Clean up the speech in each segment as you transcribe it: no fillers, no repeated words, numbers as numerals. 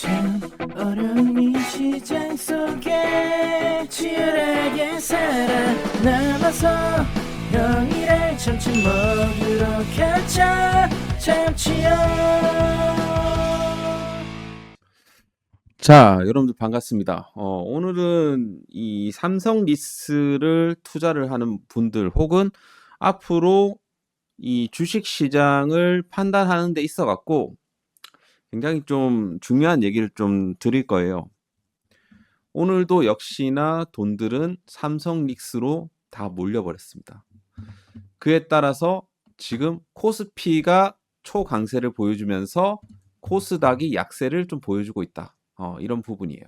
참 어려운 이 시장 속에 치열하게 살아남아서 형이랑 참치 먹으러 가자. 참치요. 자, 여러분들 반갑습니다. 오늘은 이 삼성 리스를 투자를 하는 분들 혹은 앞으로 이 주식 시장을 판단하는 데 있어 갖고 굉장히 좀 중요한 얘기를 좀 드릴 거예요. 오늘도 역시나 돈들은 삼성 리스로 다 몰려버렸습니다. 그에 따라서 지금 코스피가 초강세를 보여주면서 코스닥이 약세를 좀 보여주고 있다. 이런 부분이에요.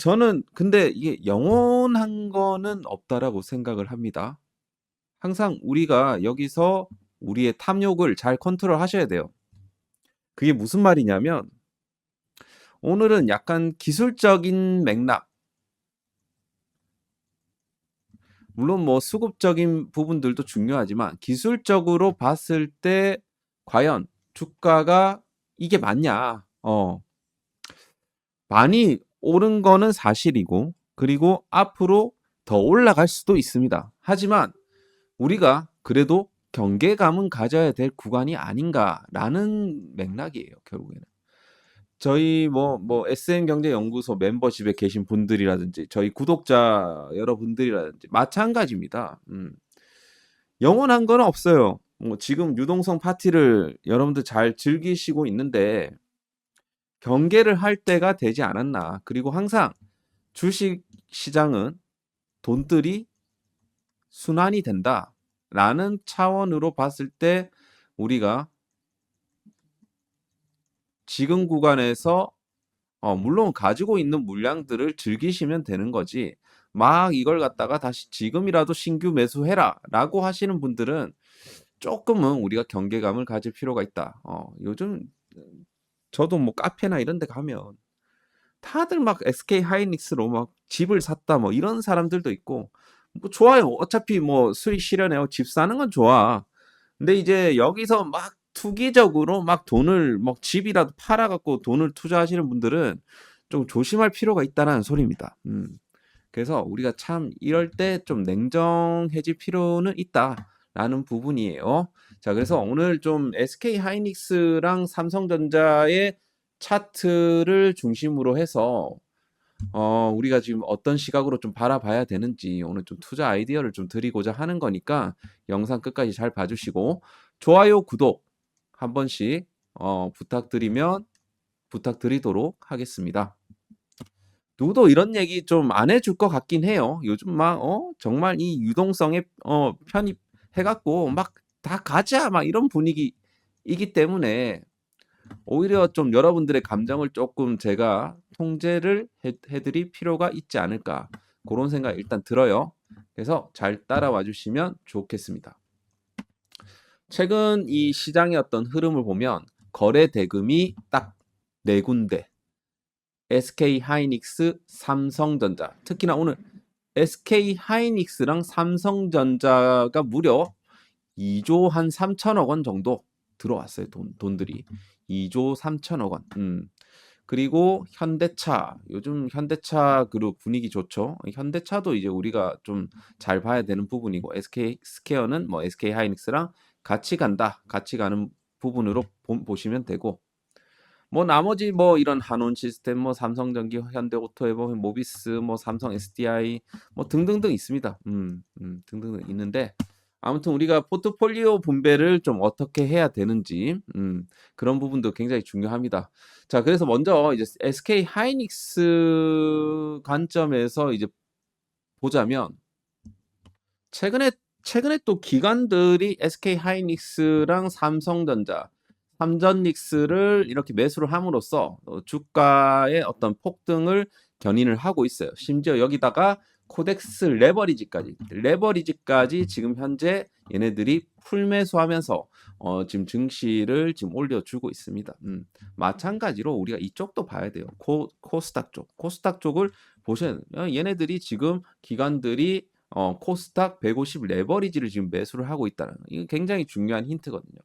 저는 근데 이게 영원한 거는 없다라고 생각을 합니다. 항상 우리가 여기서 우리의 탐욕을 잘 컨트롤 하셔야 돼요. 그게 무슨 말이냐면 오늘은 약간 기술적인 맥락, 물론 뭐 수급적인 부분들도 중요하지만 기술적으로 봤을 때 과연 주가가 이게 맞냐? 많이 오른 거는 사실이고 그리고 앞으로 더 올라갈 수도 있습니다. 하지만 우리가 그래도 경계감은 가져야 될 구간이 아닌가라는 맥락이에요, 결국에는. 저희 SN경제연구소 멤버십에 계신 분들이라든지 저희 구독자 여러분들이라든지 마찬가지입니다. 영원한 건 없어요. 뭐 지금 유동성 파티를 여러분들 잘 즐기시고 있는데 경계를 할 때가 되지 않았나. 그리고 항상 주식 시장은 돈들이 순환이 된다라는 차원으로 봤을 때 우리가 지금 구간에서 물론 가지고 있는 물량들을 즐기시면 되는 거지 막 이걸 갖다가 다시 지금이라도 신규 매수해라라고 하시는 분들은 조금은 우리가 경계감을 가질 필요가 있다. 요즘 저도 뭐 카페나 이런 데 가면 다들 막 SK 하이닉스로 막 집을 샀다 뭐 이런 사람들도 있고 뭐 좋아요. 어차피 뭐 수익 실현해요. 집 사는 건 좋아. 근데 이제 여기서 막 투기적으로 막 돈을 막 집이라도 팔아 갖고 돈을 투자하시는 분들은 좀 조심할 필요가 있다라는 소리입니다. 그래서 우리가 참 이럴 때 좀 냉정해질 필요는 있다라는 부분이에요. 자, 그래서 오늘 좀 SK 하이닉스랑 삼성전자의 차트를 중심으로 해서 우리가 지금 어떤 시각으로 좀 바라봐야 되는지 오늘 좀 투자 아이디어를 좀 드리고자 하는 거니까 영상 끝까지 잘 봐주시고 좋아요, 구독 한 번씩 부탁드리도록 하겠습니다. 누구도 이런 얘기 좀 안 해줄 것 같긴 해요. 요즘 막 정말 이 유동성에 편입해갖고 막 다 가자 막 이런 분위기이기 때문에 오히려 좀 여러분들의 감정을 조금 제가 통제를 해드릴 필요가 있지 않을까 그런 생각 일단 들어요. 그래서 잘 따라와 주시면 좋겠습니다. 최근 이 시장의 어떤 흐름을 보면 거래 대금이 딱 네 군데 SK 하이닉스, 삼성전자 특히나 오늘 SK 하이닉스랑 삼성전자가 무려 2조 한 3천억 원 정도 들어왔어요. 돈들이 2조 3천억 원. 그리고 현대차 요즘 현대차 그룹 분위기 좋죠. 현대차도 이제 우리가 좀 잘 봐야 되는 부분이고 SK 스퀘어는 뭐 SK 하이닉스랑 같이 간다. 같이 가는 부분으로 보시면 되고 뭐 나머지 뭐 이런 한온 시스템 뭐 삼성전기 현대오토에버 모비스 뭐 삼성 SDI 뭐 등등등 있습니다. 등등등 있는데 아무튼 우리가 포트폴리오 분배를 좀 어떻게 해야 되는지 그런 부분도 굉장히 중요합니다. 자, 그래서 먼저 이제 SK 하이닉스 관점에서 이제 보자면 최근에 또 기관들이 SK 하이닉스랑 삼성전자, 삼전닉스를 이렇게 매수를 함으로써 주가의 어떤 폭등을 견인을 하고 있어요. 심지어 여기다가 코덱스 레버리지까지 지금 현재 얘네들이 풀매수하면서 지금 증시를 지금 올려주고 있습니다. 마찬가지로 우리가 이쪽도 봐야 돼요. 코스닥 쪽을 보셔야 돼요. 얘네들이 지금 기관들이 코스닥 150 레버리지를 지금 매수를 하고 있다는 거. 이게 굉장히 중요한 힌트거든요.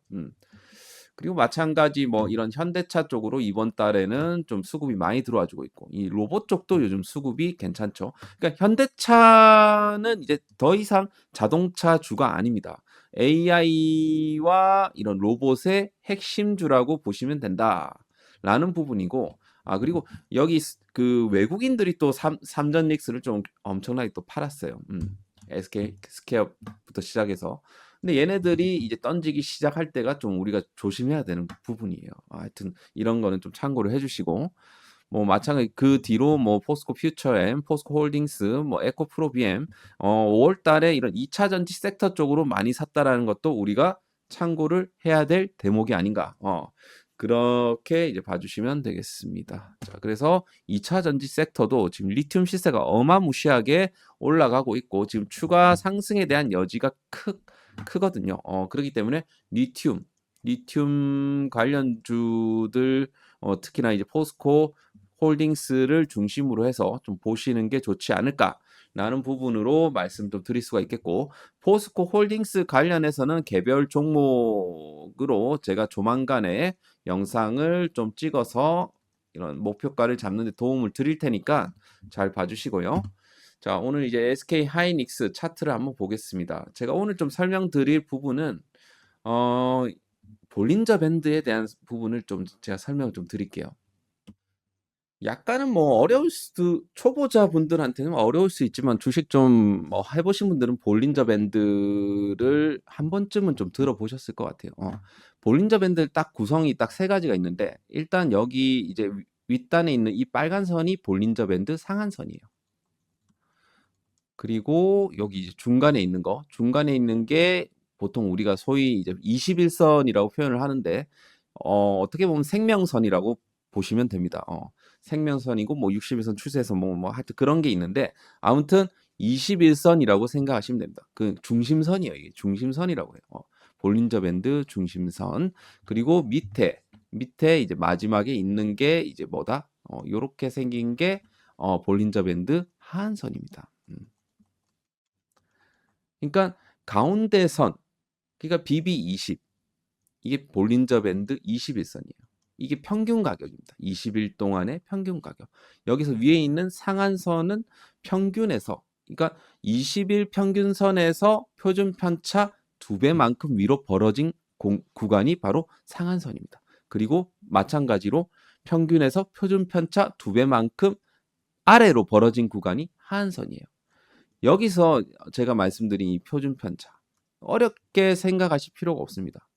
그리고 마찬가지 뭐 이런 현대차 쪽으로 이번 달에는 좀 수급이 많이 들어와 주고 있고 이 로봇 쪽도 요즘 수급이 괜찮죠. 그러니까 현대차는 이제 더 이상 자동차 주가 아닙니다. AI와 이런 로봇의 핵심주라고 보시면 된다라는 부분이고 그리고 여기 그 외국인들이 또 삼전 릭스를 좀 엄청나게 또 팔았어요. SK 스퀘어부터 시작해서 근데 얘네들이 이제 던지기 시작할 때가 좀 우리가 조심해야 되는 부분이에요. 하여튼 이런 거는 좀 참고를 해주시고 뭐 마찬가지 그 뒤로 뭐 포스코 퓨처엠, 포스코 홀딩스, 뭐 에코프로 BM 5월 달에 이런 2차 전지 섹터 쪽으로 많이 샀다라는 것도 우리가 참고를 해야 될 대목이 아닌가. 그렇게 이제 봐주시면 되겠습니다. 자, 그래서 2차 전지 섹터도 지금 리튬 시세가 어마무시하게 올라가고 있고 지금 추가 상승에 대한 여지가 크거든요. 그렇기 때문에 리튬 관련주들 특히나 이제 포스코 홀딩스를 중심으로 해서 좀 보시는 게 좋지 않을까라는 부분으로 말씀 좀 드릴 수가 있겠고 포스코 홀딩스 관련해서는 개별 종목으로 제가 조만간에 영상을 좀 찍어서 이런 목표가를 잡는 데 도움을 드릴 테니까 잘 봐주시고요. 자, 오늘 이제 SK 하이닉스 차트를 한번 보겠습니다. 제가 오늘 좀 설명드릴 부분은 볼린저 밴드에 대한 부분을 좀 제가 설명을 좀 드릴게요. 약간은 뭐 초보자 분들한테는 어려울 수 있지만 주식 좀 뭐 해보신 분들은 볼린저 밴드를 한 번쯤은 좀 들어보셨을 것 같아요. 볼린저 밴드 딱 구성이 딱 세 가지가 있는데 일단 여기 이제 윗단에 있는 이 빨간 선이 볼린저 밴드 상한선이에요. 그리고 여기 이제 중간에 있는 게 보통 우리가 소위 이제 21선이라고 표현을 하는데 어떻게 보면 생명선이라고 보시면 됩니다. 생명선이고 뭐 61선 추세선 뭐 하여튼 그런 게 있는데 아무튼 21선이라고 생각하시면 됩니다. 그 중심선이에요. 이게 중심선이라고 해요. 볼린저 밴드 중심선. 그리고 밑에 이제 마지막에 있는 게 이제 뭐다? 요렇게 생긴 게 볼린저 밴드 하한선입니다. 그러니까 가운데 선, 그러니까 BB20 이게 볼린저 밴드 21선이에요. 이게 평균 가격입니다. 20일 동안의 평균 가격. 여기서 위에 있는 상한선은 평균에서, 그러니까 20일 평균선에서 표준 편차 2배만큼 위로 벌어진 구간이 바로 상한선입니다. 그리고 마찬가지로 평균에서 표준 편차 2배만큼 아래로 벌어진 구간이 하한선이에요. 여기서 제가 말씀드린 이 표준 편차 어렵게 생각하실 필요가 없습니다.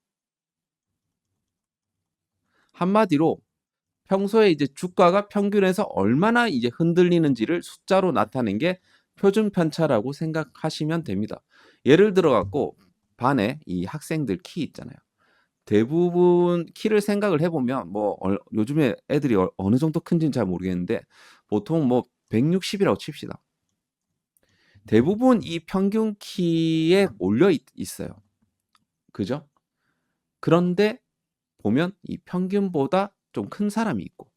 한마디로 평소에 이제 주가가 평균에서 얼마나 이제 흔들리는지를 숫자로 나타낸 게 표준 편차라고 생각하시면 됩니다. 예를 들어 갖고 반에 이 학생들 키 있잖아요. 대부분 키를 생각을 해보면 뭐 요즘에 애들이 어느 정도 큰지는 잘 모르겠는데 보통 뭐 160이라고 칩시다. 대부분 이 평균 키에 몰려 있어요. 그죠? 그런데 보면 이 평균보다 좀 큰 사람이 있고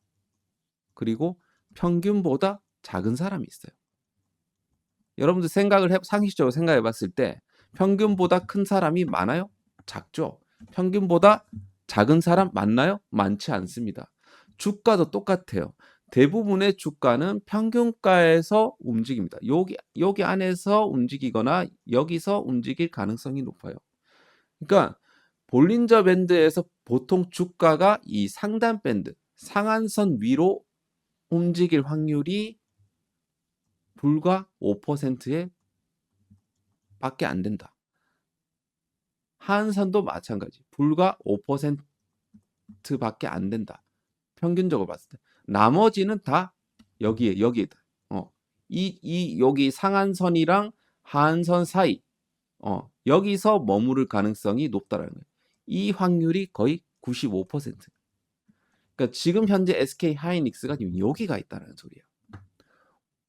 그리고 평균보다 작은 사람이 있어요. 여러분들 상식적으로 생각해 봤을 때 평균보다 큰 사람이 많아요? 작죠? 평균보다 작은 사람 많나요? 많지 않습니다. 주가도 똑같아요. 대부분의 주가는 평균가에서 움직입니다. 여기 안에서 움직이거나 여기서 움직일 가능성이 높아요. 그러니까 볼린저 밴드에서 보통 주가가 이 상단 밴드, 상한선 위로 움직일 확률이 불과 5%에 밖에 안 된다. 하한선도 마찬가지. 불과 5%밖에 안 된다. 평균적으로 봤을 때. 나머지는 다 여기에다. 여기 상한선이랑 하한선 사이. 여기서 머무를 가능성이 높다라는 거예요. 이 확률이 거의 95%. 그러니까 지금 현재 SK 하이닉스가 여기가 있다는 소리예요.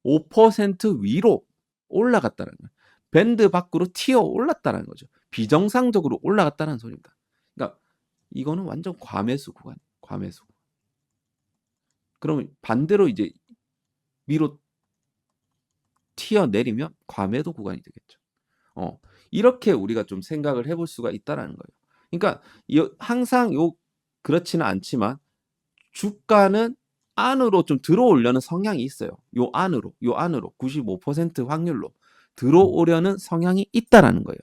5% 위로 올라갔다는 거예요. 밴드 밖으로 튀어 올랐다는 거죠. 비정상적으로 올라갔다는 소리입니다. 그러니까 이거는 완전 과매수 구간, 과매수. 그러면 반대로 이제 위로 튀어 내리면 과매도 구간이 되겠죠. 이렇게 우리가 좀 생각을 해볼 수가 있다라는 거예요. 그러니까 항상 요 그렇지는 않지만 주가는 안으로 좀 들어오려는 성향이 있어요. 요 안으로 95% 확률로 들어오려는 성향이 있다라는 거예요.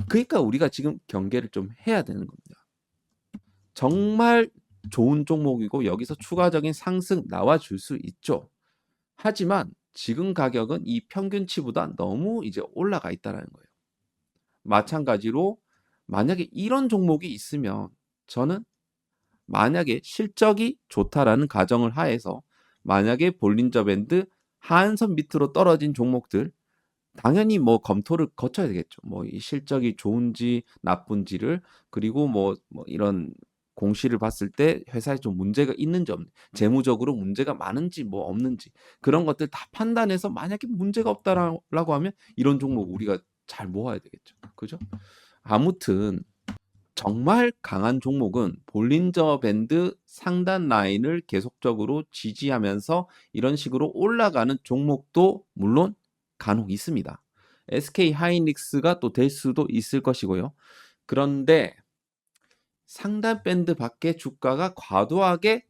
그러니까 우리가 지금 경계를 좀 해야 되는 겁니다. 정말 좋은 종목이고 여기서 추가적인 상승 나와줄 수 있죠. 하지만 지금 가격은 이 평균치보다 너무 이제 올라가 있다는 거예요. 마찬가지로 만약에 이런 종목이 있으면 저는 만약에 실적이 좋다라는 가정을 하에서 만약에 볼린저 밴드 하한선 밑으로 떨어진 종목들 당연히 뭐 검토를 거쳐야 되겠죠. 뭐 이 실적이 좋은지 나쁜지를 그리고 뭐 이런 공시를 봤을 때 회사에 좀 문제가 있는지 없는지 재무적으로 문제가 많은지 뭐 없는지 그런 것들 다 판단해서 만약에 문제가 없다라고 하면 이런 종목 우리가 잘 모아야 되겠죠. 그죠? 아무튼 정말 강한 종목은 볼린저 밴드 상단 라인을 계속적으로 지지하면서 이런 식으로 올라가는 종목도 물론 간혹 있습니다. SK 하이닉스가 또 될 수도 있을 것이고요. 그런데 상단 밴드 밖에 주가가 과도하게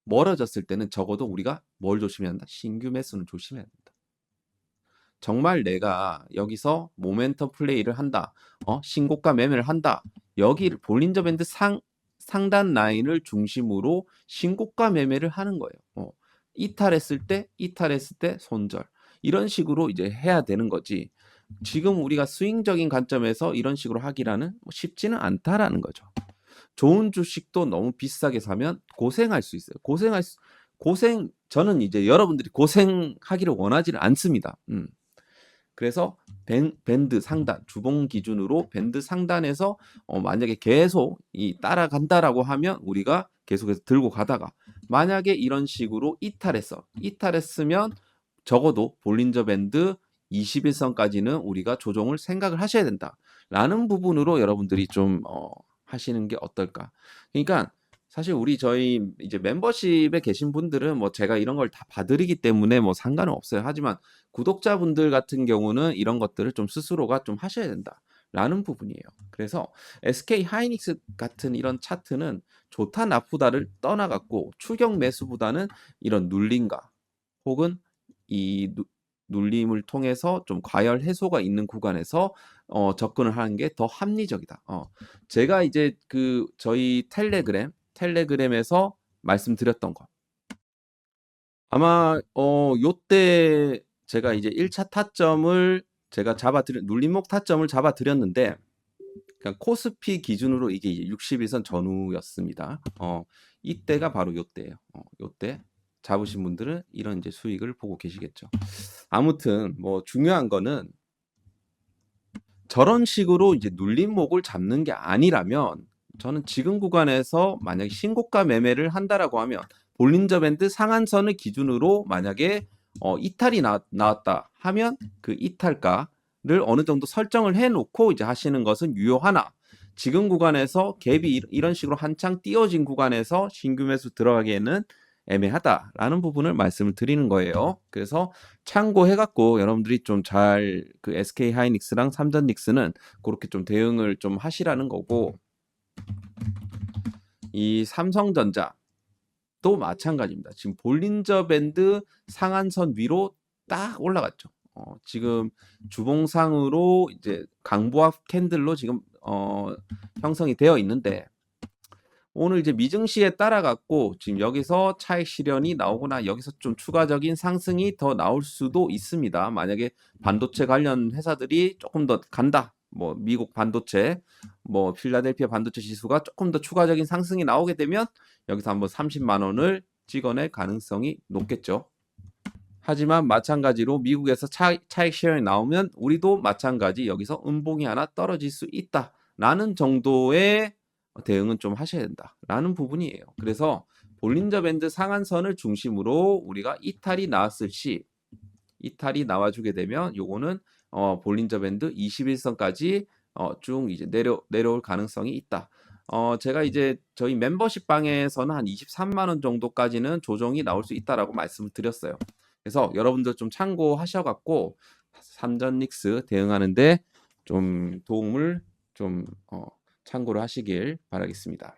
멀어졌을 때는 적어도 우리가 뭘 조심해야 한다? 신규 매수는 조심해야 된다. 정말 내가 여기서 모멘텀 플레이를 한다. 신고가 매매를 한다. 여기를 볼린저 밴드 상단 라인을 중심으로 신고가 매매를 하는 거예요. 이탈했을 때 손절. 이런 식으로 이제 해야 되는 거지. 지금 우리가 스윙적인 관점에서 이런 식으로 하기라는 쉽지는 않다라는 거죠. 좋은 주식도 너무 비싸게 사면 고생할 수 있어요. 저는 이제 여러분들이 고생하기를 원하지는 않습니다. 그래서 밴드 상단, 주봉 기준으로 밴드 상단에서 만약에 계속 따라간다라고 하면 우리가 계속해서 들고 가다가 만약에 이런 식으로 이탈했으면 적어도 볼린저 밴드 21선까지는 우리가 조정을 생각을 하셔야 된다라는 부분으로 여러분들이 좀 하시는 게 어떨까. 그러니까 사실 저희 이제 멤버십에 계신 분들은 뭐 제가 이런 걸 다 봐드리기 때문에 뭐 상관은 없어요. 하지만 구독자분들 같은 경우는 이런 것들을 좀 스스로가 좀 하셔야 된다라는 부분이에요. 그래서 SK 하이닉스 같은 이런 차트는 좋다 나쁘다를 떠나갖고 추격 매수보다는 이런 눌림과 혹은 이 눌림을 통해서 좀 과열 해소가 있는 구간에서 접근을 하는 게 더 합리적이다. 제가 이제 저희 텔레그램에서 말씀드렸던 거. 아마 요때 제가 이제 1차 타점을 제가 눌림목 타점을 잡아드렸는데 그러니까 코스피 기준으로 이게 61선 전후였습니다. 이때가 바로 요때예요. 요때 잡으신 분들은 이런 이제 수익을 보고 계시겠죠. 아무튼 뭐 중요한 거는 저런 식으로 이제 눌림목을 잡는 게 아니라면 저는 지금 구간에서 만약에 신고가 매매를 한다라고 하면 볼린저 밴드 상한선을 기준으로 만약에 이탈이 나왔다 하면 그 이탈가를 어느 정도 설정을 해놓고 이제 하시는 것은 유효하나 지금 구간에서 갭이 이런 식으로 한창 띄어진 구간에서 신규 매수 들어가기에는 애매하다라는 부분을 말씀을 드리는 거예요. 그래서 참고해갖고 여러분들이 좀 잘 SK 하이닉스랑 삼전닉스는 그렇게 좀 대응을 좀 하시라는 거고 이 삼성전자 또 마찬가지입니다. 지금 볼린저 밴드 상한선 위로 딱 올라갔죠. 지금 주봉상으로 이제 강보합 캔들로 지금 형성이 되어 있는데 오늘 이제 미증시에 따라갔고 지금 여기서 차익 실현이 나오거나 여기서 좀 추가적인 상승이 더 나올 수도 있습니다. 만약에 반도체 관련 회사들이 조금 더 간다. 뭐 미국 반도체, 뭐 필라델피아 반도체 지수가 조금 더 추가적인 상승이 나오게 되면 여기서 한번 30만 원을 찍어낼 가능성이 높겠죠. 하지만 마찬가지로 미국에서 차익 실현이 나오면 우리도 마찬가지 여기서 음봉이 하나 떨어질 수 있다라는 정도의 대응은 좀 하셔야 된다라는 부분이에요. 그래서 볼린저 밴드 상한선을 중심으로 우리가 이탈이 나왔을 시 이탈이 나와주게 되면 요거는 볼린저 밴드 21선까지 쭉 이제 내려올 가능성이 있다. 제가 이제 저희 멤버십 방에서는 한 23만 원 정도까지는 조정이 나올 수 있다라고 말씀을 드렸어요. 그래서 여러분들 좀 참고하셔갖고 삼전닉스 대응하는데 좀 도움을 좀 참고를 하시길 바라겠습니다.